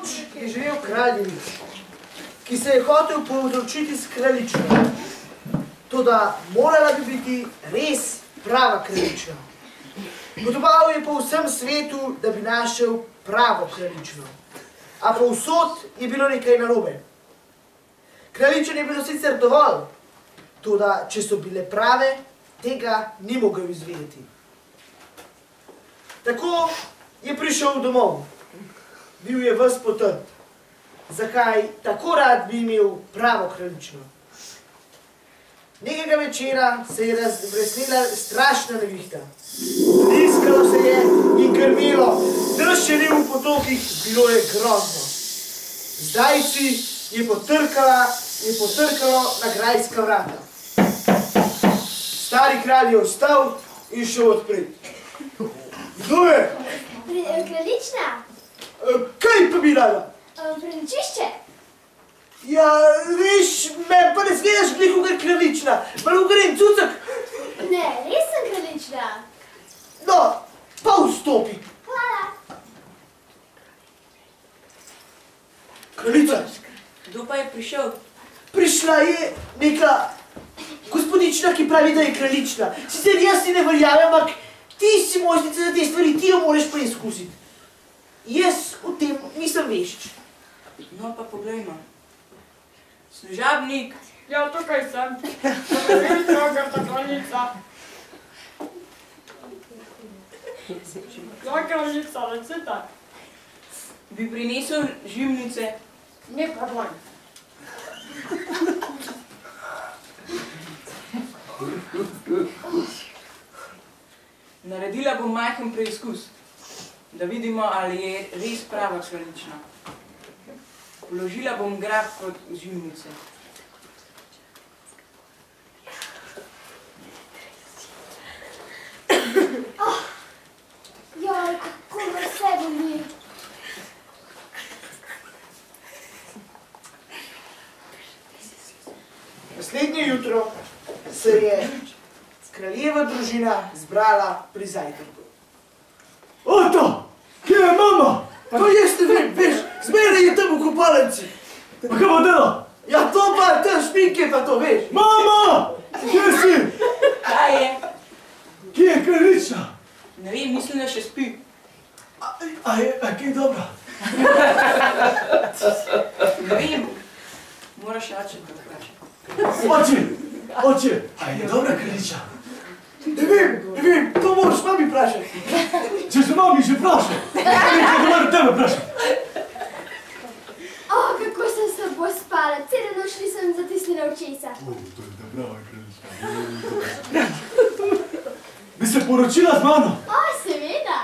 Nekoč je živel kraljevič, ki se je hotel poročiti s kraljično. Toda morala bi biti res prava kraljična. Potoval je po vsem svetu, da bi našel pravo kraljično. A povsod je bilo nekaj narobe. Kraljičen je bilo sicer dovolj, toda če so bile prave, tega ni mogel izvedeti. Tako je prišel domov. Bil je ves potrt. Zakaj tako rad bi imel pravo kraljično? Nekega večera se je razvresnila strašna nevihta. Bliskalo se je in grmelo, dež je lil v potokih, bilo je grozno. Zdajci je potrkalo na grajska vrata. Stari kralj je vstal in šel odpret. Kdo je? Kraljična. Kaj pa bi rada? Prenočišče. Ja, veš, me pa ne zgledaš glikogar kraljična. Malo grem, cucek. Ne, res sem kraljična. No, pa vstopi. Hvala. Kraljica. Kdo pa je prišel? Prišla je neka gospodična, ki pravi, da je kraljična. Sicer jaz ti ne verjamem, ampak ti si mojstrica za te stvari, ti jo moraš preizkusiti. Jaz v tem nisem vešč. No pa poglejmo. Služabnik. Ja, tukaj sem. Jutro, grda kraljica. Ja, kraljica, recite. Bi prinesel žimnice. Ni problem. Naredila bom majhen preizkus, da vidimo, ali je res prava kraljična. Položila bom grah pod žimnice. Joj, kako me vse boli. Naslednje jutro se je kraljeva družina zbrala pri zajtrku. Oto! Kje je mama? Pa jaz ne vem, veš, zmeraj je tam v kopalnici. Pa kaj bo dela? Ja, to pa, te špinke pa to, veš. Mama! Kje si? Kaj je? Kje je kraljična? Ne vem, mislim, da še spi. A je kaj dobro? Ne vem. Moraš očeta vprašati. Oče, a je dobra kraljična? Ne vem, to moraš mami vprašati. Če se mami že vpraša, nekaj da moram tebe vprašati. Kako sem s tabo spala, celo noč nisem zatisnila očesa. To je ta prava kraljična. Bi se poročila z mano? Seveda.